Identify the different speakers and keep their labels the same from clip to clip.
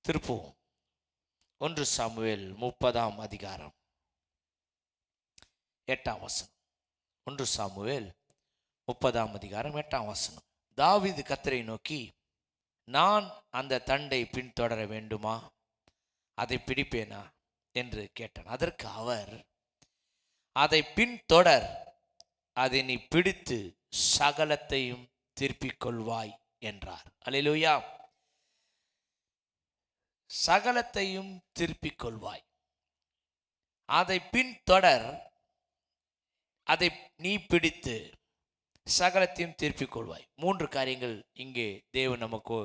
Speaker 1: திருப்புவோம். 1 Samuel 30ஆம் அதிகாரம் 8ஆம் வசனம். 1 சாமுவேல் 30ஆம் அதிகாரம் 8ஆம் வசனம். தாவீது கர்த்தரை நோக்கி, நான் அந்த தண்டை பின்தொடர வேண்டுமா, அதை பிடிப்பேனா என்று கேட்டான். அதற்கு அவர், அதை பின்தொடர், அதை நீ பிடித்து சகலத்தையும் திருப்பிக் கொள்வாய் என்றார். அல்லேலூயா. சகலத்தையும் திருப்பிக் கொள்வாய், அதை பின்தொடர், அதை நீ பிடித்து சகலத்தையும் திருப்பிக் கொள்வாய். 3 காரியங்கள் இங்கே தேவன் நமக்கு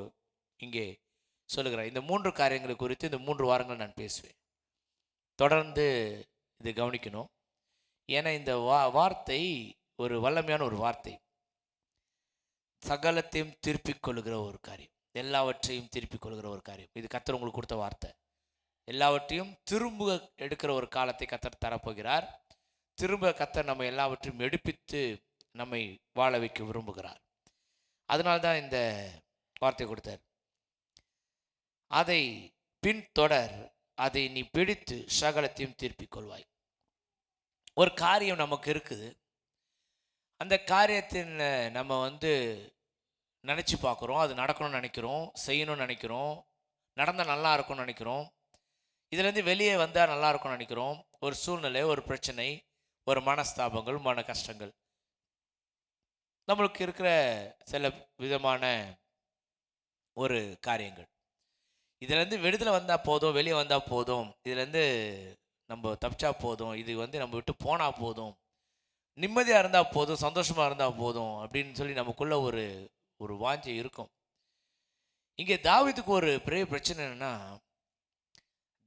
Speaker 1: இங்கே சொல்லுகிறார். இந்த 3 காரியங்களை குறித்து இந்த 3 வாரங்கள் நான் பேசுவேன். தொடர்ந்து இதை கவனிக்கணும். ஏன்னா இந்த வார்த்தை ஒரு வல்லமையான ஒரு வார்த்தை. சகலத்தையும் திருப்பிக் கொள்ளுகிற ஒரு காரியம், எல்லாவற்றையும் திருப்பிக் கொள்கிற ஒரு காரியம். இது கர்த்தர் உங்களுக்கு கொடுத்த வார்த்தை. எல்லாவற்றையும் திரும்ப எடுக்கிற ஒரு காலத்தை கர்த்தர் தரப்போகிறார். திரும்ப கர்த்தர் நம்ம எல்லாவற்றையும் எடுப்பித்து நம்மை வாழ வைக்க விரும்புகிறார். அதனால்தான் இந்த வார்த்தை கொடுத்தார். அதை பின்தொடர், அதை நீ பிடித்து சகலத்தையும் திருப்பிக் கொள்வாய். ஒரு காரியம் நமக்கு இருக்குது. அந்த காரியத்தின் நம்ம நினச்சி பார்க்குறோம், அது நடக்கணும்னு நினைக்கிறோம், செய்யணும்னு நினைக்கிறோம், நடந்தால் நல்லா இருக்கும்னு நினைக்கிறோம், இதுலேருந்து வெளியே வந்தால் நல்லா இருக்கும்னு நினைக்கிறோம். ஒரு சூழ்நிலை, ஒரு பிரச்சனை, ஒரு மனஸ்தாபங்கள், மன கஷ்டங்கள், நம்மளுக்கு இருக்கிற சில விதமான ஒரு காரியங்கள். இதுலேருந்து விடுதலை வந்தால் போதும், வெளியே வந்தால் போதும், இதுலேருந்து நம்ம தப்பிச்சா போதும், இது நம்ம விட்டு போனால் போதும், நிம்மதியாக இருந்தால் போதும், சந்தோஷமாக இருந்தால் போதும் அப்படின்னு சொல்லி நமக்குள்ள ஒரு வாஞ்சை இருக்கும். இங்கே தாவீதுக்கு ஒரு பெரிய பிரச்சனை என்னன்னா,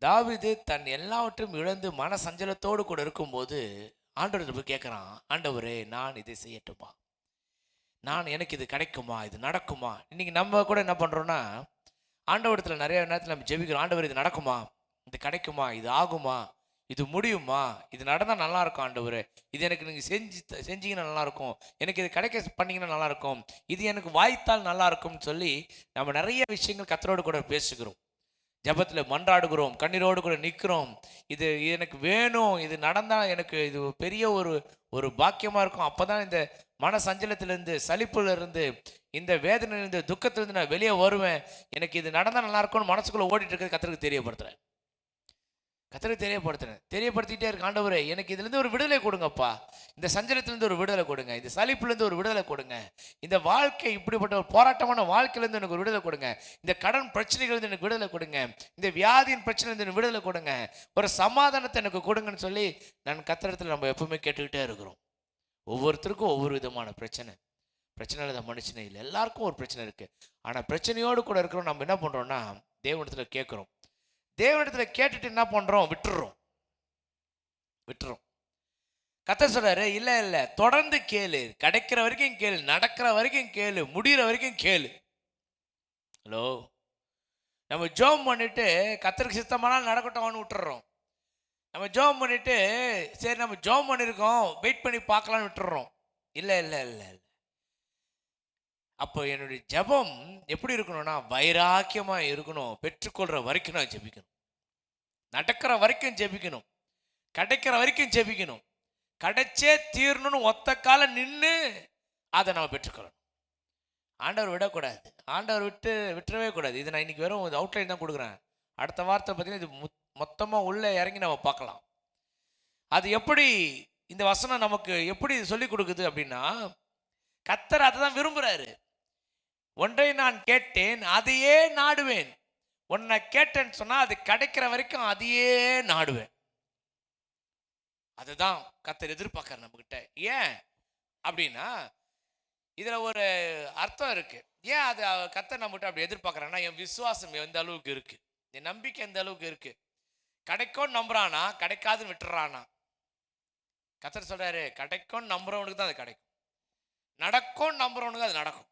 Speaker 1: தாவீது தன் எல்லாவற்றையும் இழந்து மன சஞ்சலத்தோடு கூட இருக்கும்போது ஆண்டவர்கிட்ட போய் கேட்குறான், ஆண்டவரே நான் இதை செய்யட்டுமா, எனக்கு இது கிடைக்குமா, இது நடக்குமா. இன்னைக்கு நம்ம கூட என்ன பண்ணுறோன்னா, ஆண்டவரத்தில் நிறைய நேரத்தில் நம்ம ஜெபிக்கிறோம், ஆண்டவர் இது நடக்குமா, இது கிடைக்குமா, இது ஆகுமா, இது முடியுமா, இது நடந்தால் நல்லாயிருக்கும் ஆண்டவர், இது எனக்கு நீங்கள் செஞ்சீங்கன்னா நல்லாயிருக்கும், எனக்கு இது கிடைக்க பண்ணிங்கன்னா நல்லாயிருக்கும், இது எனக்கு வாய்த்தால் நல்லாயிருக்கும்னு சொல்லி நம்ம நிறைய விஷயங்கள் கர்த்தரோடு கூட பேசுகிறோம். ஜெபத்தில் மன்றாடுகிறோம், கண்ணீரோடு கூட நிற்கிறோம். இது எனக்கு வேணும், இது நடந்தால் எனக்கு இது பெரிய ஒரு பாக்கியமாக இருக்கும். அப்போ தான் இந்த மன சஞ்சலத்திலேருந்து, சலிப்புலேருந்து, இந்த வேதனையிலேருந்து, துக்கத்திலேருந்து நான் வெளியே வருவேன். எனக்கு இது நடந்தால் நல்லாயிருக்கும்னு மனசுக்குள்ளே ஓடிட்டு இருக்கிறது கர்த்தருக்கு தெரியப்படுத்துகிறேன். தெரியப்படுத்திட்டே இருக்கு. ஆண்டவரே எனக்கு இதுலேருந்து ஒரு விடுதலை கொடுங்கப்பா, இந்த சஞ்சலத்திலேருந்து ஒரு விடுதலை கொடுங்க, இந்த சலிப்புலேருந்து ஒரு விடுதலை கொடுங்க, இந்த வாழ்க்கை இப்படிப்பட்ட ஒரு போராட்டமான வாழ்க்கையிலேருந்து எனக்கு ஒரு விடுதலை கொடுங்க, இந்த கடன் பிரச்சனைகள்லேருந்து எனக்கு விடுதலை கொடுங்க, இந்த வியாதியின் பிரச்சனைலேருந்து எனக்கு விடுதலை கொடுங்க, ஒரு சமாதானத்தை எனக்கு கொடுங்கன்னு சொல்லி நான் கர்த்தரிடத்தில் நம்ம எப்பவுமே கேட்டுக்கிட்டே இருக்கிறோம். ஒவ்வொருத்தருக்கும் ஒவ்வொரு விதமான பிரச்சனை இல்லாத மனுஷனே இல்லை, எல்லாருக்கும் ஒரு பிரச்சனை இருக்குது. ஆனால் பிரச்சனையோடு கூட இருக்கிறோம். நம்ம என்ன பண்ணுறோம்னா, தேவனிடத்தில் கேட்குறோம். தேவனிடத்தில் கேட்டுட்டு என்ன பண்ணுறோம், விட்டுறோம். கர்த்தர் சொல்றாரு, இல்லை தொடர்ந்து கேளு, கிடைக்கிற வரைக்கும் கேளு, நடக்கிற வரைக்கும் கேளு, முடிகிற வரைக்கும் கேளு. ஹலோ, நம்ம ஜெபம் பண்ணிட்டு கர்த்தருக்கு சித்தமானால் நடக்கட்டும்னு விட்டுறோம். நம்ம ஜெபம் பண்ணிட்டு சரி நம்ம ஜெபம் பண்ணியிருக்கோம், வெயிட் பண்ணி பார்க்கலான்னு விட்டுறோம். இல்லை. அப்போ என்னுடைய ஜெபம் எப்படி இருக்கணும்னா, வைராக்கியமாக இருக்கணும். பெற்றுக்கொள்கிற வரைக்கும் நான் ஜெபிக்கணும், நடக்கிற வரைக்கும் ஜெபிக்கணும், கிடைக்கிற வரைக்கும் ஜெபிக்கணும், கிடைச்சே தீரணும்னு ஒத்த கால நின்று அதை நம்ம பெற்றுக்கொள்ளணும். ஆண்டவர் விடக்கூடாது, ஆண்டவர் விட்டுறவே கூடாது. இது நான் இன்னைக்கு வெறும் அவுட்லைன் தான் கொடுக்குறேன். அடுத்த வார்த்தை பார்த்தீங்கன்னா இது மொத்தமாக உள்ளே இறங்கி நம்ம பார்க்கலாம். அது எப்படி இந்த வசனம் நமக்கு எப்படி சொல்லிக் கொடுக்குது அப்படின்னா, கர்த்தர் அதை தான் விரும்புகிறாரு. ஒன்றை நான் கேட்டேன், அதையே நாடுவேன். ஒன்றை கேட்டேன்னு சொன்னால் அது கிடைக்கிற வரைக்கும் அதையே நாடுவேன். அதுதான் கர்த்தர் எதிர்பார்க்கற நம்மகிட்ட. ஏன் அப்படின்னா, இதில் ஒரு அர்த்தம் இருக்கு. ஏன் அது கர்த்தர் நம்மகிட்ட அப்படி எதிர்பார்க்குறான்னா, என் விசுவாசம் எந்த அளவுக்கு இருக்கு, என் நம்பிக்கை எந்த அளவுக்கு இருக்கு. கிடைக்கும்னு நம்புறானா, கிடைக்காதுன்னு விட்டுறானா. கர்த்தர் சொல்றாரு, கிடைக்கும்னு நம்புறவனுக்கு தான் அது கிடைக்கும், நடக்கும்னு நம்புறவனுக்கு அது நடக்கும்.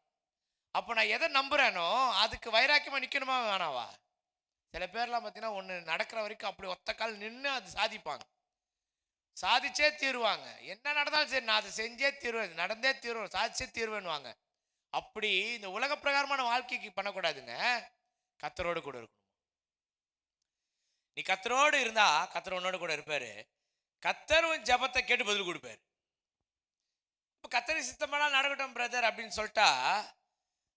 Speaker 1: அப்போ நான் எதை நம்புறேனோ அதுக்கு வைராக்கியமாக நிற்கணுமா வேணாவா? சில பேர்லாம் பார்த்தீங்கன்னா ஒன்று நடக்கிற வரைக்கும் அப்படி ஒத்த கால் நின்று அது சாதிப்பாங்க, சாதிச்சே தீருவாங்க. என்ன நடந்தாலும் சரி நான் அதை செஞ்சே தீருவேன், நடந்தே தீருவேன், சாதிச்சே தீருவேன்னுவாங்க. அப்படி இந்த உலக பிரகாரமான வாழ்க்கைக்கு பண்ணக்கூடாதுங்க, கர்த்தரோடு கூட இருக்கணும். நீ கத்தரோடு இருந்தா கத்தர் உன்னோடு கூட இருப்பாரு. கத்தர் உன் ஜெபத்தை கேட்டு பதில் கொடுப்பாரு. இப்போ கத்தரி சித்தமெல்லாம் நடக்கட்டும் பிரதர் அப்படின்னு சொல்லிட்டா,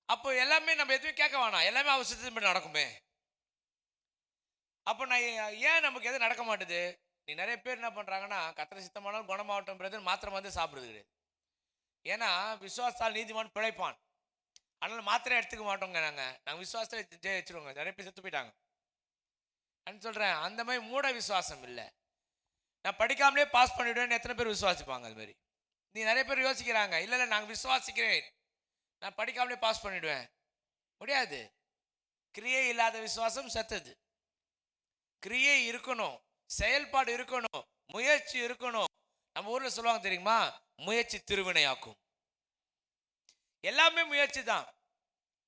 Speaker 1: அப்போ எல்லாமே நம்ம எதுவுமே கேட்க வேணாம், எல்லாமே அவர் சித்தப்படி நடக்குமே. அப்போ நான் ஏன் நமக்கு எதுவும் நடக்க மாட்டுது? நீ நிறைய பேர் என்ன பண்றாங்கன்னா, கத்தரி சித்தமானாலும் குணமாகட்டும் பிரதர் மாத்திரை வந்து சாப்பிடுறது கிடையாது. ஏன்னா விசுவாசால் நீதிமான் பிழைப்பான். அதனால மாத்திரை எடுத்துக்க மாட்டோங்க. நாங்கள் விசுவாசத்தை ஜெயிச்சிருவோங்க. நிறைய பேர் செத்து போயிட்டாங்க. நான் சொல்றேன், அந்த மாதிரி மூட விசுவாசம் இல்லை. நான் படிக்காமலே பாஸ் பண்ணிவிடுவேன்னு எத்தனை பேர் விசுவாசிப்பாங்க? அது மாதிரி நீ நிறைய பேர் யோசிக்கிறாங்க, இல்லை இல்லை நாங்கள் விசுவாசிக்கிறேன், நான் படிக்காமலே பாஸ் பண்ணிவிடுவேன். முடியாது. கிரியை இல்லாத விசுவாசம் செத்தது. கிரியை இருக்கணும், செயல்பாடு இருக்கணும், முயற்சி இருக்கணும். நம்ம ஊர்ல சொல்லுவாங்க தெரியுமா, முயற்சி திருவினையாக்கும். எல்லாமே முயற்சி தான்.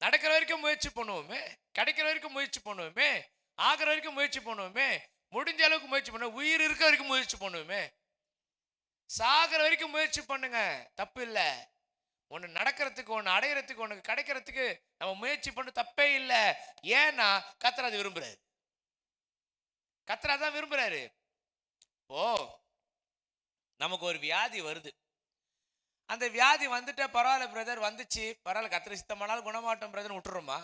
Speaker 1: நடக்கிற வரைக்கும் முயற்சி பண்ணுவோமே, கிடைக்கிற வரைக்கும் முயற்சி பண்ணுவோமே, ஆகிற வரைக்கும் முயற்சி பண்ணுவோமே, முடிஞ்ச அளவுக்கு முயற்சி பண்ணுவோம், உயிர் இருக்கிற வரைக்கும் முயற்சி பண்ணுவோமே, சாகிற வரைக்கும் முயற்சி பண்ணுங்க, தப்பு இல்லை. ஒன்று நடக்கிறதுக்கு, ஒன்று அடையிறதுக்கு, ஒன்று கிடைக்கிறதுக்கு நம்ம முயற்சி பண்ண தப்பே இல்லை. ஏன்னா கர்த்தர் அது விரும்புறாரு. கர்த்தர் அதான் விரும்புறாரு. ஓ, நமக்கு ஒரு வியாதி வருது. அந்த வியாதி வந்துட்ட பரவாயில்ல பிரதர், வந்துச்சு பரவாயில்ல, கர்த்தர் சித்தமானாலும் குணமாட்டம் பிரதர் விட்டுறோமா?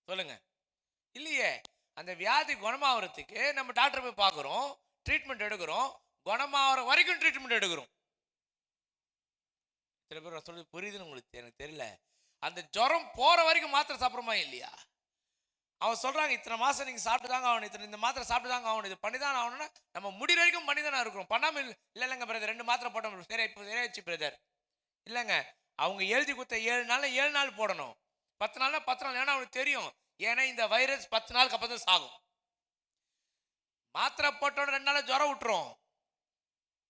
Speaker 1: சொல்லுங்க. இல்லையே. அந்த வியாதி குணமாகறதுக்கு நம்ம டாக்டர் போய் பார்க்குறோம், ட்ரீட்மெண்ட் எடுக்கிறோம், குணமாகற வரைக்கும் ட்ரீட்மெண்ட் எடுக்கிறோம். சில பேர் சொல்லி புரியுதுன்னு உங்களுக்கு எனக்கு தெரியல. அந்த ஜுரம் போற வரைக்கும் மாத்திரை சாப்பிட்றோமா இல்லையா? அவன் சொல்றாங்க, இத்தனை மாசம் நீங்க சாப்பிட்டு தாங்க ஆகணும், இந்த மாத்திரை சாப்பிட்டு தாங்க ஆகணும், இது பண்ணி தான் ஆகணும்னா நம்ம முடிகிற வரைக்கும் பண்ணி தானே இருக்கிறோம். பண்ணாமல் இல்லைங்க பிரதர், 2 மாத்திரை போட்டோம், சரி இப்போ சரியாச்சு பிரதர். இல்லைங்க, அவங்க எழுதி கொடுத்த 7 நாள் 7 நாள் போடணும், 10 நாள்னா 10 நாள். ஏன்னா அவனுக்கு தெரியும், ஏன்னா இந்த வைரஸ் 10 நாளுக்கு அப்புறம் தான் சாகும். மாத்திரை போட்டோன்னு 2 நாள் ஜுரம் விட்டுரும்.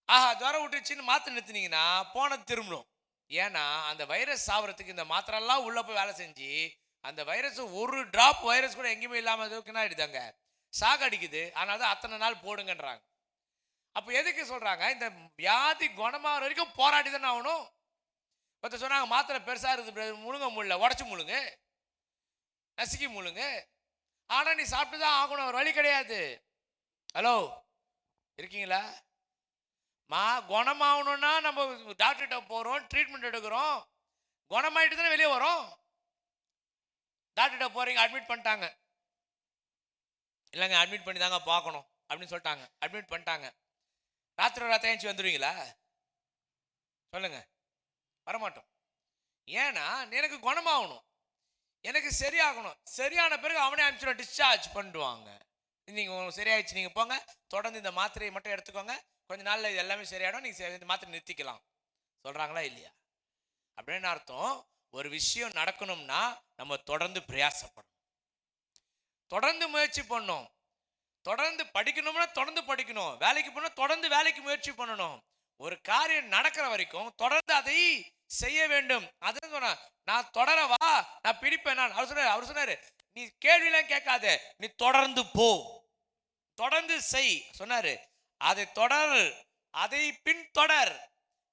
Speaker 1: ஆஹா, ஜுரம் விட்டுச்சுன்னு மாத்திரை நிறுத்தினீங்கன்னா போனது திரும்பணும். ஏன்னா அந்த வைரஸ் சாவறதுக்கு இந்த மாத்திரை எல்லாம் உள்ள போய் வேலை செஞ்சு அந்த வைரஸ் ஒரு டிராப் வைரஸ் கூட எங்கேயுமே இல்லாமல் ஆயிடுதாங்க, சாகடிக்குது. அதனால தான் அத்தனை நாள் போடுங்கன்றாங்க. அப்போ எதுக்கு சொல்றாங்க? இந்த வியாதி குணமாகிற வரைக்கும் போராடி தானே ஆகணும். பத்த சொன்னாங்க, மாத்திரை பெருசா இருக்குது, முழுங்க முடியல, உடச்சு முழுங்க, நசுக்கி முழுங்க, ஆனா நீ சாப்பிட்டு தான் ஆகணும், ஒரு வழி கிடையாது. ஹலோ, இருக்கீங்களா? குணமாகணும்னா நம்ம டாக்டர்கிட்ட போறோம், ட்ரீட்மெண்ட் எடுக்கிறோம், குணமாயிட்டு தானே வெளியே வரோம். டாக்டர்கிட்ட போறீங்க, அட்மிட் பண்ணிட்டாங்க, இல்லைங்க அட்மிட் பண்ணி தாங்க பார்க்கணும் அப்படின்னு சொல்லிட்டாங்க, அட்மிட் பண்ணிட்டாங்க. ராத்திரி எழுந்துச்சு வந்துடுவீங்களா? சொல்லுங்க, வரமாட்டோம். ஏன்னா எனக்கு குணமாகணும், எனக்கு சரியாகணும். சரியான பிறகு அவனே அனுப்பிச்சு டிஸ்சார்ஜ் பண்ணுவாங்க. நீங்கள் சரியாயிடுச்சு, நீங்கள் போங்க, தொடர்ந்து இந்த மாத்திரையை மட்டும் எடுத்துக்கோங்க, கொஞ்ச நாள்ல இது எல்லாமே சரியாயிடும், நீங்கள் இந்த மாத்திரை நிறுத்திக்கலாம் சொல்கிறாங்களா இல்லையா? அப்படின்னு அர்த்தம், ஒரு விஷயம் நடக்கணும்னா நம்ம தொடர்ந்து பிரயாசப்படணும், தொடர்ந்து முயற்சி பண்ணணும். தொடர்ந்து படிக்கணும்னா தொடர்ந்து படிக்கணும், வேலைக்கு போனால் தொடர்ந்து வேலைக்கு முயற்சி பண்ணணும். ஒரு காரியம் நடக்கிற வரைக்கும் தொடர்ந்து அதை செய்ய வேண்டும். அதுன்னு சொன்னா, நான் தொடரவா, நான் பிடிப்பேன். அவர் சொன்னாரு, நீ கேள்வியெல்லாம் கேட்காத, நீ தொடர்ந்து போ, தொடர்ந்து செய் சொன்னாரு. அதை தொடர், அதை பின்தொடர்,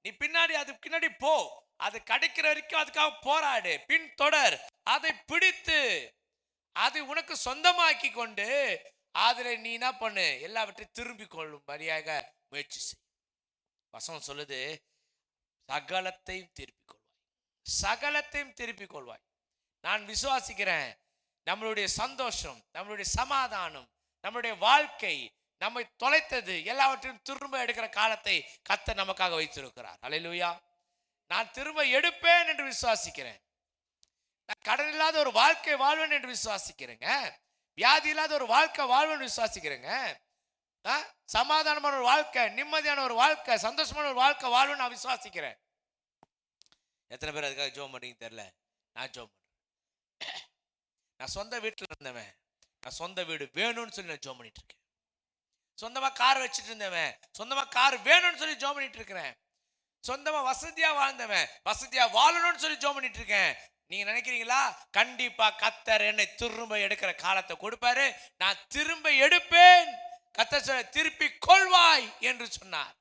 Speaker 1: நீ பின்னாடி அது பின்னாடி போ, அது கிடைக்கிற வரைக்கும் அதுக்காக போராடு, பின்தொடர், அதை பிடித்து அதை உனக்கு சொந்தமாக்கி கொண்டு அதுல நீ என்ன பண்ணு, எல்லாவற்றையும் திரும்பி கொள்ளும் வழியாக முயற்சி செய். வசனம் சொல்லுது, சகலத்தையும் திருப்பிக் கொள்வாய், சகலத்தையும் திருப்பிக் கொள்வாய். நான் விசுவாசிக்கிறேன், நம்மளுடைய சந்தோஷம், நம்மளுடைய சமாதானம், நம்மளுடைய வாழ்க்கை, நம்மை தொலைத்தது எல்லாவற்றையும் திரும்ப எடுக்கிற காலத்தை கர்த்தர் நமக்காக வைத்திருக்கிறார். அல்லேலூயா. நான் திரும்ப எடுப்பேன் என்று விசுவாசிக்கிறேன். நான் கடன் இல்லாத ஒரு வாழ்க்கை வாழ்வேன் என்று விசுவாசிக்கிறேங்க. வியாதி இல்லாத ஒரு வாழ்க்கை வாழ்வேன் விசுவாசிக்கிறேங்க. சமாதானமான ஒரு வாழ்க்கை, நிம்மதியான ஒரு வாழ்க்கை, சந்தோஷமான ஒரு வாழ்க்கை வாழ்வேன் நான் விசுவாசிக்கிறேன். எத்தனை பேர் அதுக்காக ஜெபம் பண்ணீங்க தெரியல. நான் ஜெபம் பண்றேன். நான் சொந்த வீட்டில் இருந்தவன், நான் சொந்த வீடு வேணும்னு சொல்லி நான் ஜெபம் பண்ணிட்டு இருக்கேன். சொந்தமா கார் வச்சுட்டு இருந்தவன், சொந்தமா கார் வேணும்னு சொல்லி ஜெபம் பண்ணிட்டு இருக்கிறேன். சொந்தமா வசதியா வாழ்ந்தவன், வசதியா வாழணும்னு சொல்லி ஜெபம் பண்ணிட்டு இருக்கேன். நீங்க நினைக்கிறீங்களா? கண்டிப்பா கர்த்தர் என்னை திரும்ப எடுக்கிற காலத்தை கொடுப்பாரு, நான் திரும்ப எடுப்பேன். கர்த்தர் திருப்பி கொள்வாய் என்று சொன்னார்.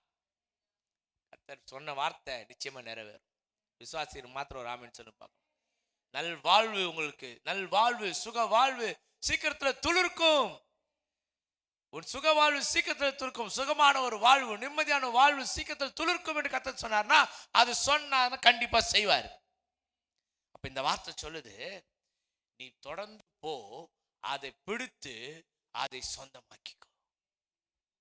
Speaker 1: கர்த்தர் சொன்ன வார்த்தை நிச்சயமா நிறைவேறும். விசுவாசிகள் மாத்திரம் ஒரு ஆமென் சொல்லு பார்க்கலாம். நல் வாழ்வு உங்களுக்கு, நல் வாழ்வு, சுக வாழ்வு சீக்கிரத்தில் துளிர்க்கும். உன் சுக வாழ்வு சீக்கிரத்தில் துருக்கும். சுகமான ஒரு வாழ்வு, நிம்மதியான வாழ்வு சீக்கிரத்தில் துளிர்க்கும் என்று கர்த்தர் சொன்னார்னா, அது சொன்னா கண்டிப்பா செய்வார். அப்ப இந்த வார்த்தை சொல்லுது, நீ தொடர்ந்து போ, அதை பிடித்து அதை சொந்தமாக்கிக்கோ.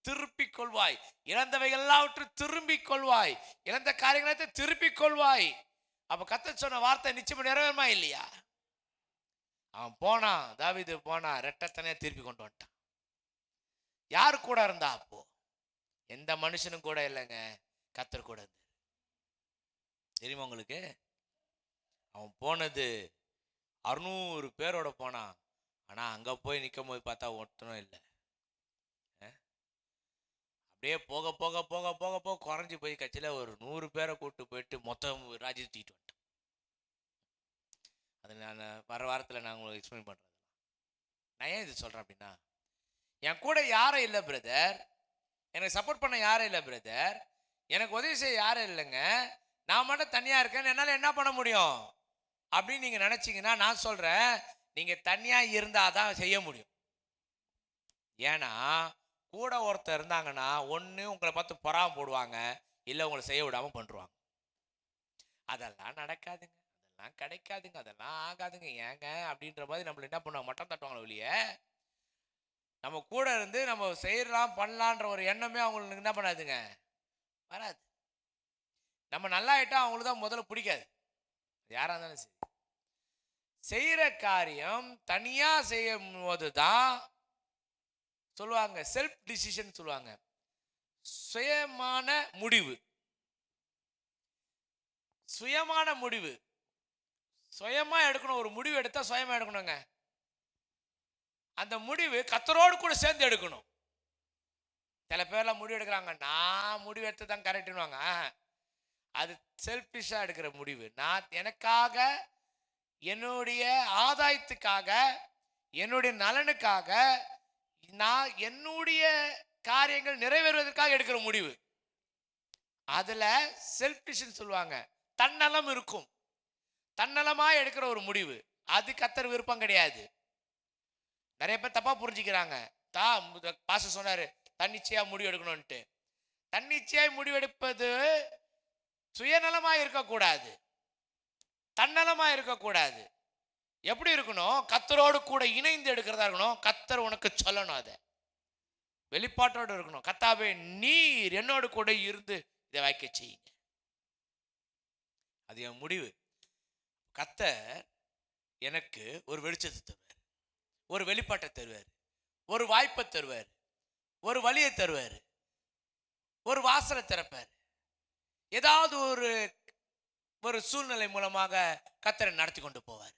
Speaker 1: திருப்பிக் கொள்வாய். இழந்தவைகள் எல்லாவற்றையும் திரும்பிக் கொள்வாய். இழந்த காரியங்களை திருப்பிக் கொள்வாய். அப்ப கர்த்தர் சொன்ன வார்த்தை நிச்சயமா நிறைவேறுமா இல்லையா? அவன் போனான், தாவீது போனான், ரெட்டத்தனையா திருப்பி கொண்டு வந்துட்டான். யாரு கூட இருந்தா? அப்போ எந்த மனுஷனும் கூட இல்லைங்க, கர்த்தர் கூட இருந்தார். தெரியுமா உங்களுக்கு? அவன் போனது 600 பேரோட போனான். ஆனா அங்க போய் நிற்கும் போது பார்த்தா ஒட்டணும் இல்லை. அப்படியே போக போக போக போக போக குறைஞ்சி போய் கட்சியில் ஒரு 100 பேரை கூப்பிட்டு போயிட்டு மொத்தம் ராஜ்யத்தை தூக்கிட்டு வந்துட்டான். அது நான் வர வாரத்தில் நான் உங்களுக்கு எக்ஸ்பிளைன் பண்ணுறேன். நான் ஏன் இது சொல்கிறேன் அப்படின்னா, என் கூட யாரும் இல்லை பிரதர், எனக்கு சப்போர்ட் பண்ண யாரும் இல்லை பிரதர், எனக்கு உதவி செய்ய யாரும் இல்லைங்க, நான் மட்டும் தனியாக இருக்கேன், என்னால் என்ன பண்ண முடியும் அப்படின்னு நீங்கள் நினச்சிங்கன்னா, நான் சொல்கிறேன், நீங்கள் தனியாக இருந்தால் தான் செய்ய முடியும். ஏன்னா கூட ஒருத்தர் இருந்தாங்கன்னா ஒன்று உங்களை பார்த்து பொறாம போடுவாங்க, இல்லை உங்களை செய்ய விடாமல் பண்ணுவாங்க. அதெல்லாம் நடக்காதுங்க, அதெல்லாம் கிடைக்காதுங்க, அதெல்லாம் ஆகாதுங்க, ஏங்க அப்படின்ற மாதிரி நம்மள என்ன பண்ணுவாங்க, மட்டம் தட்டுவாங்களோ வெளியே. நம்ம கூட இருந்து நம்ம செய்யலாம் பண்ணலான்ற ஒரு எண்ணமே அவங்களுக்கு என்ன பண்ணாதுங்க, வராது. நம்ம நல்லா ஆகிட்டா அவங்களுக்கு தான் முதல்ல பிடிக்காது. யாராக இருந்தாலும் சரி, செய்கிற காரியம் தனியாக செய்யும் போது தான் சொல்லுவாங்க செல்ஃப் டிசிஷன் சொல்லுவாங்க, சுயமான முடிவு. சுயமான முடிவு, சுயமா எடுக்கணும். ஒரு முடிவு எடுத்தா சுயமா எடுக்கணுங்க. அந்த முடிவு கர்த்தரோடு கூட சேர்ந்து எடுக்கணும். சில பேர்லாம் முடிவு எடுக்கிறாங்க, நான் முடிவு எடுத்து தான் கரெக்டுன்னுவாங்க. அது செல்ஃபிஷா எடுக்கிற முடிவு. நான் எனக்காக, என்னுடைய ஆதாயத்துக்காக, என்னுடைய நலனுக்காக, நான் என்னுடைய காரியங்கள் நிறைவேறுவதற்காக எடுக்கிற முடிவு. அதுல செல்ஃபிஷ் சொல்லுவாங்க, தன்னலம் இருக்கும். தன்னலமாய் எடுக்கிற ஒரு முடிவு, அது கர்த்தர் விருப்பம் கிடையாது. நிறைய பேர் தப்பா புரிஞ்சுக்கிறாங்க. பாஸ்டர் சொன்னாரு தன்னிச்சையா முடிவு எடுக்கணும்ட்டு. தன்னிச்சையாய் முடிவெடுப்பது சுயநலமாய் இருக்கக்கூடாது, தன்னலமாய் இருக்கக்கூடாது. எப்படி இருக்கணும்? கர்த்தரோடு கூட இணைந்து எடுக்கிறதா இருக்கணும். கர்த்தர் உனக்கு சொல்லணும், அதை வெளிப்பாட்டோடு இருக்கணும். கர்த்தாவே நீர் என்னோடு கூட இருந்து இதை வாய்க்க செய்யுங்க, அது என் முடிவு. கர்த்தர் எனக்கு ஒரு வெளிச்சத்தை தருவார், ஒரு வெளிப்பாட்டை தருவார், ஒரு வாய்ப்பை தருவார், ஒரு வழியை தருவார், ஒரு வாசலை திறப்பார். ஏதாவது ஒரு சூழ்நிலை மூலமாக கர்த்தரை நடத்தி கொண்டு போவார்.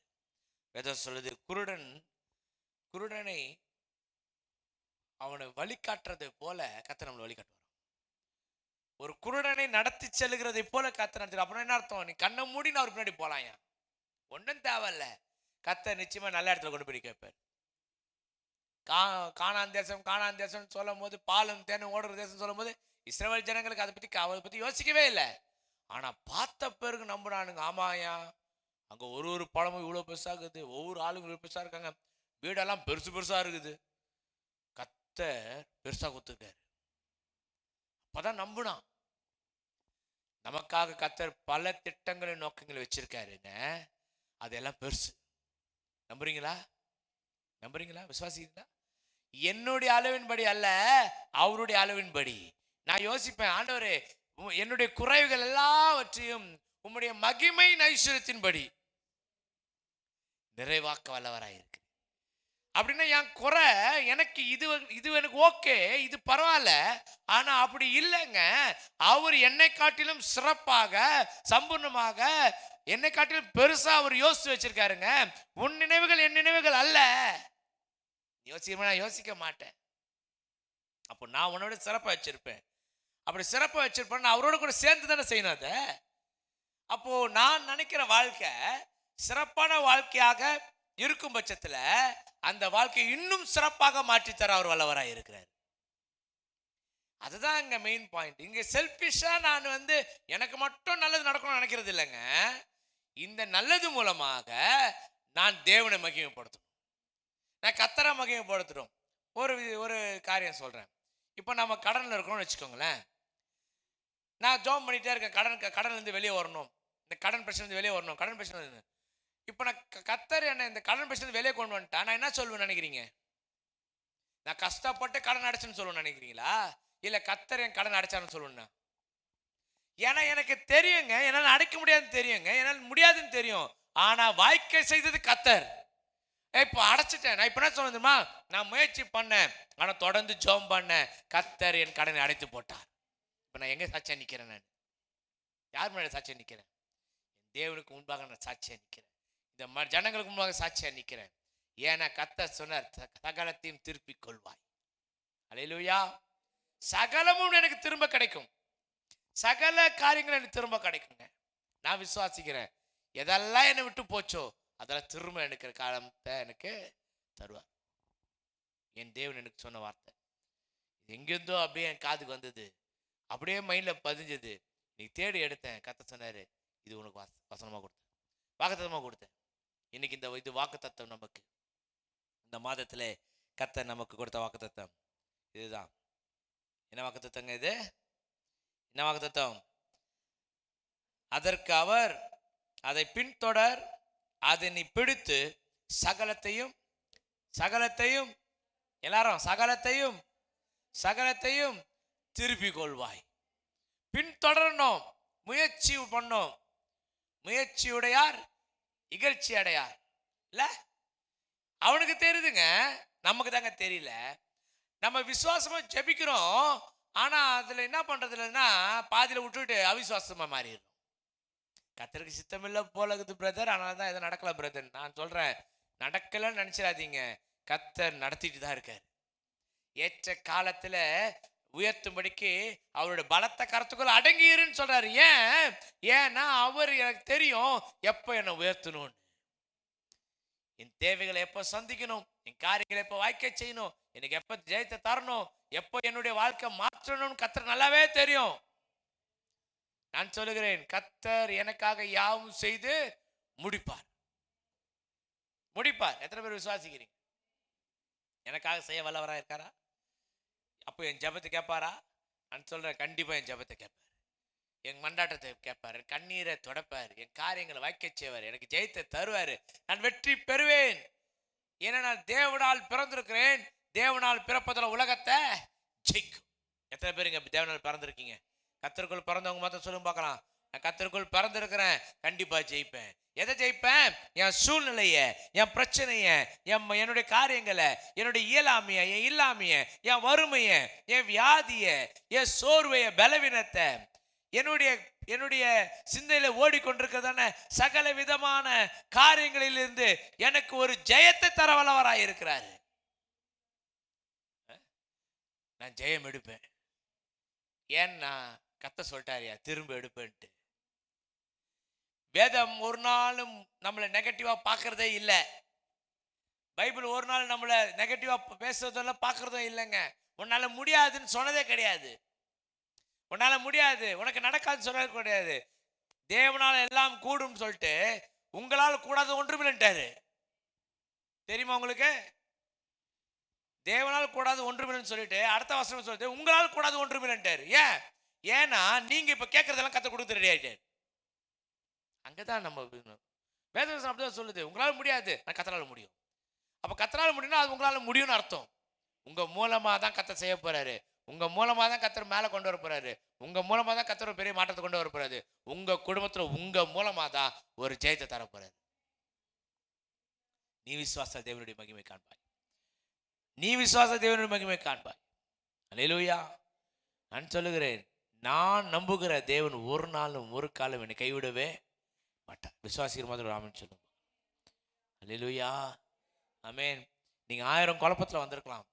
Speaker 1: வேதம் சொல்லுது, குருடனை அவனை வழிகாட்டுறது போல கர்த்தர் நம்மளை வழிகாட்டுவார். ஒரு குருடனை நடத்தி செல்லுகிறதை போல கர்த்தர் நடத்தி. அப்புறம் என்ன அர்த்தம்? நீ கண்ணை மூடி நான் ஒரு பின்னாடி போலாம், ஒன்றும் தேவையில்ல. கர்த்தர் நிச்சயமா நல்ல இடத்துல கொண்டு போய் கேட்பார். கானான் தேசம் சொல்லும் போது, பாலும் தேனும் ஓடுற தேசம் சொல்லும் போது, இஸ்ரவேல் ஜனங்களுக்கு அதை பத்தி யோசிக்கவே இல்லை. ஆனா பார்த்த பிறகு நம்புறானுங்க, ஆமாயா அங்க ஒரு பழமும் இவ்வளவு பெருசா இருக்குது, ஒவ்வொரு ஆளுங்க இவ்வளவு பெருசா இருக்காங்க, வீடெல்லாம் பெருசு பெருசா இருக்குது, கர்த்தர் பெருசா கொடுத்துருக்காரு. அப்பதான் நம்புனான். நமக்காக கர்த்தர் பல திட்டங்களை நோக்கங்களை வச்சிருக்காருங்க, அதெல்லாம் பெருசு. நம்புறீங்களா? விசுவாசிக்கிறீங்களா? என்னுடைய அளவின்படி அல்ல, அவருடைய அளவின்படி. நான் யோசிப்பேன், ஆண்டவரே என்னுடைய குறைவுகள் எல்லாவற்றையும் உம்முடைய மகிமை ஐஸ்வரியத்தின்படி நிறைவாக்க வல்லவராயிருக்கு. அப்படின்னா என் குறை எனக்கு இது எனக்கு ஓகே, இது பரவாயில்ல. ஆனா அப்படி இல்லைங்க, அவர் என்னை காட்டிலும் சிறப்பாக, சம்பூர்ணமாக, என்னை காட்டிலும் பெருசா அவர் யோசிச்சு வச்சிருக்காருங்க. உன் நினைவுகள் என் நினைவுகள் அல்ல. யோசிக்க மாட்டேன். அப்போ நான் உன்னோட சிறப்பா வச்சிருப்பேன். அப்படி சிறப்பா வச்சிருப்பேன், நான் அவரோட கூட சேர்ந்து தானே செய்யணும் அதை. அப்போ நான் நினைக்கிற வாழ்க்கை சிறப்பான வாழ்க்கையாக இருக்கும் பட்சத்துல அந்த வாழ்க்கையை இன்னும் சிறப்பாக மாற்றித்தர அவர் வல்லவராக இருக்கிறார். அதுதான் இங்க மெயின் பாயிண்ட். இங்க செல்ஃபிஷா நான் எனக்கு மட்டும் நல்லது நடக்கணும்னு நினைக்கிறது இல்லைங்க. இந்த நல்லது மூலமாக நான் தேவனை மகிமைப்படுத்தணும், நான் கர்த்தரை மகிமைப்படுத்தணும். ஒரு ஒரு காரியம் சொல்கிறேன். இப்போ நம்ம கடனில் இருக்கிறோம்னு வச்சுக்கோங்களேன். நான் ஜோம் பண்ணிகிட்டே இருக்கேன், கடன்லேருந்து வெளியே வரணும், இந்த கடன் பிரச்சனை வெளியே வரணும், கடன் பிரச்சனை. இப்போ நான் கத்தர் என்ன இந்த கடன் பிரச்சனை வெளியே கொண்டு வந்துட்டா நான் என்ன சொல்லுவேன்னு நினைக்கிறீங்க? நான் கஷ்டப்பட்டு கடன் அடைச்சுன்னு சொல்லுவேன்னு நினைக்கிறீங்களா? இல்லை கத்தர் என் கடன் அடைச்சான்னு சொல்லுவேன்னா? ஏன்னா எனக்கு தெரியுங்க, என்னால் அடைக்க முடியாதுன்னு தெரியுங்க, என்னால் முடியாதுன்னு தெரியும். ஆனால் வாய்க்கை செய்தது கத்தர். இப்போ அடைச்சிட்டேன். நான் இப்போ என்ன சொல்லுமா, நான் முயற்சி பண்ணேன், ஆனால் தொடர்ந்து ஜோம் பண்ணேன், கத்தர் என் கடனை அடைத்து போட்டார். இப்போ நான் எங்கே சாட்சியாக நிற்கிறேன்? நான் யார் முன்னாடி சாட்சியாக நிற்கிறேன்? என் தேவனுக்கு முன்பாக நான் சாட்சியாக நிற்கிறேன். இந்த ஜனங்களுக்கு முன்பாக சாட்சியாக நிற்கிறேன். ஏன்னா கத்தர் சொன்னார், சகலத்தையும் திருப்பிக் கொள்வாய். அல்லேலூயா. சகலமும் எனக்கு திரும்ப கிடைக்கும். சகல காரியங்கள் எனக்கு திரும்ப கிடைக்குங்க. நான் விசுவாசிக்கிறேன். எதெல்லாம் என்னை விட்டு போச்சோ அதெல்லாம் திரும்ப எனக்கு காலத்தை எனக்கு தருவார். என் தேவன் எனக்கு சொன்ன வார்த்தை எங்கிருந்தோ அப்படியே என் காதுக்கு வந்தது, அப்படியே மைண்டில் பதிஞ்சது. நீ தேடி எடுத்தேன். கத்த சொன்னார், இது உனக்கு வசனமாக கொடுத்தேன், வாக்குத்தத்தமாக கொடுத்தேன். இன்னைக்கு இது வாக்குத்தத்தம் நமக்கு இந்த மாதத்தில் கத்த நமக்கு கொடுத்த வாக்குத்தத்தம் இதுதான். என்ன வாக்குத்தத்தங்க இது? என்ன வாக்குத்தத்தம்? அதற்கு அவர் அதை பின்தொடர், அதை நீ பிடித்து சகலத்தையும் சகலத்தையும் எல்லாரும் சகலத்தையும் சகலத்தையும் திருப்பிக் கொள்வாய். பின்தொடரணும், முயற்சி பண்ணோம். முயற்சியுடையார் இகழ்ச்சி அடையார். இல்ல அவனுக்கு தெரியுதுங்க, நமக்கு தாங்க தெரியல. நம்ம விசுவாசமா ஜெபிக்கிறோம், ஆனா அதுல என்ன பண்றது இல்லைன்னா பாதியில விட்டுட்டு அவிசுவாசமா மாறிடும். கத்தருக்கு சித்தம் இல்லை போல இருக்குது பிரதர், அதனால தான் எதுவும் நடக்கல பிரதர். நான் சொல்றேன், நடக்கலன்னு நினைச்சிடாதீங்க, கத்தர் நடத்திட்டு தான் இருக்கார். ஏற்ற காலத்துல உயர்த்தும்படிக்கு அவருடைய பலத்த கரத்துக்குள்ள அடங்கிருன்னு சொல்றாரு. ஏன்னா அவர் எனக்கு தெரியும் எப்ப என்னை உயர்த்தணும்னு, என் தேவைகளை எப்போ சந்திக்கணும், என் காரியங்களை எப்போ வாய்க்க செய்யணும், எனக்கு எப்போ ஜெயத்தை தரணும், எப்போ என்னுடைய வாழ்க்கை மாற்றணும்னு கத்தர் நல்லாவே தெரியும். நான் சொல்லுகிறேன், கத்தர் எனக்காக யாவும் செய்து முடிப்பார். முடிப்பார். எத்தனை பேர் விசுவாசிக்கிறீங்க? எனக்காக செய்ய வல்லவராக இருக்காரா? அப்போ என் ஜெபத்தை கேட்பாரா? நான் சொல்றேன், கண்டிப்பா என் ஜெபத்தை கேட்பார், என் மண்டாட்டத்தை கேட்பார், என் கண்ணீரை தொடப்பார், என் காரியங்களை வாய்க்க செய்வார், எனக்கு ஜெயத்தை தருவார், நான் வெற்றி பெறுவேன். ஏன்னா நான் தேவனால் பிறந்திருக்கிறேன். தேவனால் பிறப்பதில் உலகத்தை ஜெயிக்கும். எத்தனை பேருங்க தேவனால் பிறந்திருக்கீங்க? கத்தருக்குள் பிறந்தவங்க மாத்திரம் சொல்லுங்க பார்க்கலாம். நான் கத்தருக்குள் பிறந்திருக்கிறேன், கண்டிப்பா ஜெயிப்பேன். எதை ஜெயிப்பேன்? என் சூழ்நிலைய, என் பிரச்சனைய, என்னுடைய காரியங்களை, என்னுடைய இயலாமைய, என் இல்லாமைய, என் வறுமைய, என் வியாதிய, என் சோர்வைய, பலவீனத்தை, என்னுடைய சிந்தையில ஓடிக்கொண்டிருக்கிறதான சகல விதமான காரியங்களிலிருந்து எனக்கு ஒரு ஜெயத்தை தர வல்லவராய் இருக்கிறாரு. நான் ஜெயம் எடுப்பேன். ஏன்னா கத்த சொல்லிட்டாரியா, திரும்ப எடுப்பேன்ட்டு. வேதம் ஒரு நாளும் நம்மளை நெகட்டிவா பார்க்கறதே இல்லை. பைபிள் ஒரு நாள் நம்மளை நெகட்டிவா பேசுறதெல்லாம் பார்க்கறதும் இல்லைங்க. உன்னால முடியாதுன்னு சொன்னதே கிடையாது. உன்னால முடியாது, உனக்கு நடக்காதுன்னு சொன்னது கிடையாது. தேவனால எல்லாம் கூடும் சொல்லிட்டு உங்களால் கூடாது ஒன்றுமில்லைன்ட்டாரு. தெரியுமா உங்களுக்கு? தேவனால் கூடாது ஒன்றுமில்லைன்னு சொல்லிட்டு அடுத்த வசனம் சொல்லிட்டு உங்களால் கூடாது ஒன்றுமில்லைன்ட்டாரு. ஏன்னா நீங்க இப்ப கேட்கறதெல்லாம் கத்த கொடுத்து ரெடி ஆயிட்டாரு. அங்கதான் நம்ம வேதவசனம் அப்படிதான் சொல்லுது, உங்களால முடியாது, நான் கத்தரால முடியும். அப்ப கத்தரால முடியும்னா அது உங்களால முடியும்னு அர்த்தம். உங்க மூலமா தான் கத்த செய்ய போறாரு. உங்க மூலமா தான் கத்தர் மேல கொண்டு வர போறாரு. உங்க மூலமா தான் கத்தர் ஒரு பெரிய மாற்றத்தை கொண்டு வர போறாரு. உங்க குடும்பத்துல உங்க மூலமா தான் ஒரு ஜெயத்தை தர போறாரு. நீ விசுவாச தேவனுடைய மகிமை காண்பாய். நீ விசுவாச தேவனுடைய மகிமை காண்பாய். அல்லேலூயா. நான் சொல்லுகிறேன், நான் நம்புகிற தேவன் ஒரு நாளும் ஒரு காலம் என்னை கைவிடவே மாட்டார். விசுவாசிக்கிற மாதிரி ஒரு ஆமென் சொல்லுங்க. அல்லேலூயா. ஆமென். நீங்க 1000 குழப்பத்துல வந்திருக்கலாம்,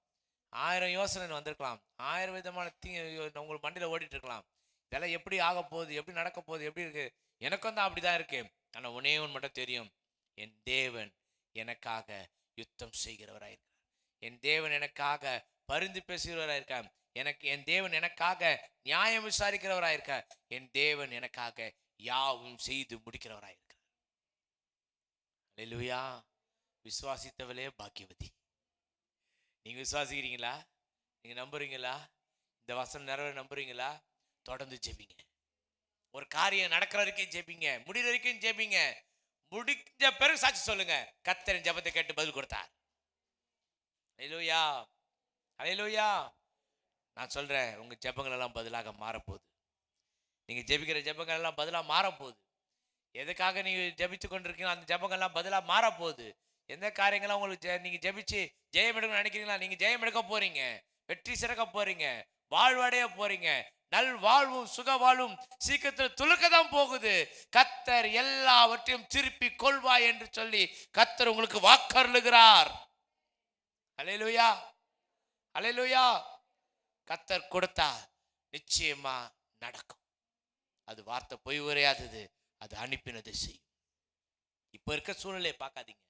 Speaker 1: 1000 யோசனை வந்திருக்கலாம், 1000 விதமான உங்களுக்கு மண்டியில் ஓடிட்டு இருக்கலாம். இதெல்லாம் எப்படி ஆக போகுது, எப்படி நடக்க போகுது, எப்படி இருக்கு? எனக்கும் தான் அப்படிதான் இருக்கு. ஆனால் ஒன்னே ஒன்று மட்டும் தெரியும், என் தேவன் எனக்காக யுத்தம் செய்கிறவராயிருக்கார். என் தேவன் எனக்காக பரிந்து பேசுகிறவராயிருக்கார். என் தேவன் எனக்காக நியாயம் விசாரிக்கிறவராயிருக்கார். என் தேவன் எனக்காக யாவும் செய்து முடிக்கிறவராயிருக்கார். அல்லேலூயா. விசுவாசித்தவளே பாக்கியவதி. நீங்க விசுவாசிக்கிறீங்களா? நீங்க நம்புறீங்களா? இந்த வசனம் நிறைவேற நம்புறீங்களா? தொடர்ந்து ஜெபிங்க. ஒரு காரியம் நடக்கிற வரைக்கும் ஜெபிங்க, முடிகிற வரைக்கும் ஜெபிங்க. முடிஞ்ச பிறகு சாட்சி சொல்லுங்க, கர்த்தர் ஜெபத்தை கேட்டு பதில் கொடுத்தார். ஹல்லேலூயா, ஹல்லேலூயா. நான் சொல்றேன், உங்க ஜெபங்கள் எல்லாம் பதிலாக மாறப்போகுது. நீங்க ஜெபிக்கிற ஜெபங்கள் எல்லாம் பதிலாக மாறப்போகுது. எதுக்காக நீங்க ஜெபித்து கொண்டிருக்கீங்களோ அந்த ஜெபங்கள்லாம் பதிலாக மாறப்போகுது. எந்த காரியங்கள்லாம் உங்களுக்கு நீங்க ஜெபிச்சு ஜெயம் எடுக்கணும்னு நினைக்கிறீங்களா, நீங்க ஜெயம் எடுக்க போறீங்க, வெற்றி சிறக்க போறீங்க, வாழ்வடைய போறீங்க. நல் வாழ்வும் சுக வாழ்வும் சீக்கிரத்தில் துளுக்க தான் போகுது. கர்த்தர் எல்லாவற்றையும் திருப்பி கொள்வாய் என்று சொல்லி கர்த்தர் உங்களுக்கு வாக்கருளுகிறார். ஹல்லேலூயா, ஹல்லேலூயா. கர்த்தர் கொடுத்தா நிச்சயமா நடக்கும். அது வார்த்தை பொய் உரையாதது, அது அனுப்பினது செய்யும். இப்ப இருக்க சூழ்நிலையை பார்க்காதீங்க,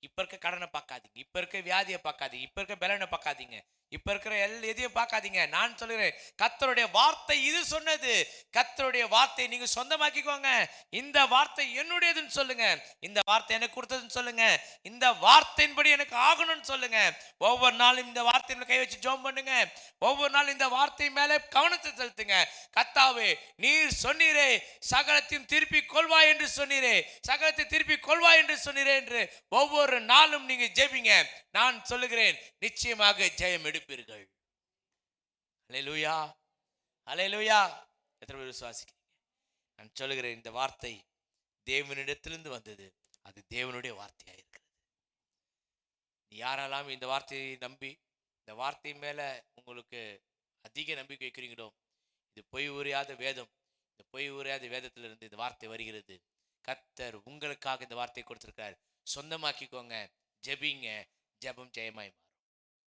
Speaker 1: இப்ப இருக்க கடனை பார்க்காதீங்க, இப்ப இருக்க வியாதியை பார்க்காதீங்க, இப்ப இருக்க பலனை பார்க்காதீங்க, இப்ப இருக்கிற எதையும் பார்க்காதீங்க. நான் சொல்கிறேன், கர்த்தருடைய வார்த்தை இது சொன்னது. கர்த்தருடைய வார்த்தை நீங்க சொந்தமாக்கிக்கோங்க. இந்த வார்த்தை என்னுடையதுன்னு சொல்லுங்க, இந்த வார்த்தை எனக்கு கொடுத்ததுன்னு சொல்லுங்க, இந்த வார்த்தையின்படி எனக்கு ஆகணும்னு சொல்லுங்க. ஒவ்வொரு நாளும் இந்த வார்த்தையில கை வச்சு ஜெபம் பண்ணுங்க. ஒவ்வொரு நாளும் இந்த வார்த்தை மேலே கவனத்தை செலுத்துங்க. கர்த்தாவே, நீர் சொன்னீரே சகலத்தையும் திருப்பி கொள்வாய் என்று சொன்னீரே, சகலத்தை திருப்பி கொள்வாய் என்று சொன்னீரே என்று ஒவ்வொரு நாளும் நீங்க ஜெபிங்க. நான் சொல்லுகிறேன், நிச்சயமாக ஜெயம் எடுப்பீர்கள். ஹல்லேலூயா, ஹல்லேலூயா. எத்தனை பேர் விசுவாசிக்கிறீங்க? நான் சொல்லுகிறேன், இந்த வார்த்தை தேவனிடத்திலிருந்து வந்தது, அது தேவனுடைய வார்த்தையாக இருக்கிறது. நீ யாரெல்லாம் இந்த வார்த்தையை நம்பி இந்த வார்த்தை மேல உங்களுக்கு அதிக நம்பிக்கை வைக்கிறீங்களோ, இது பொய் உரையாத வேதம், இந்த பொய் உரையாத வேதத்திலிருந்து இந்த வார்த்தை வருகிறது. கர்த்தர் உங்களுக்காக இந்த வார்த்தை கொடுத்திருக்கார். சொந்தமாக்கிக்கோங்க, ஜெபிங்க, ஜெபம் ஜெயமாய் மாறும்.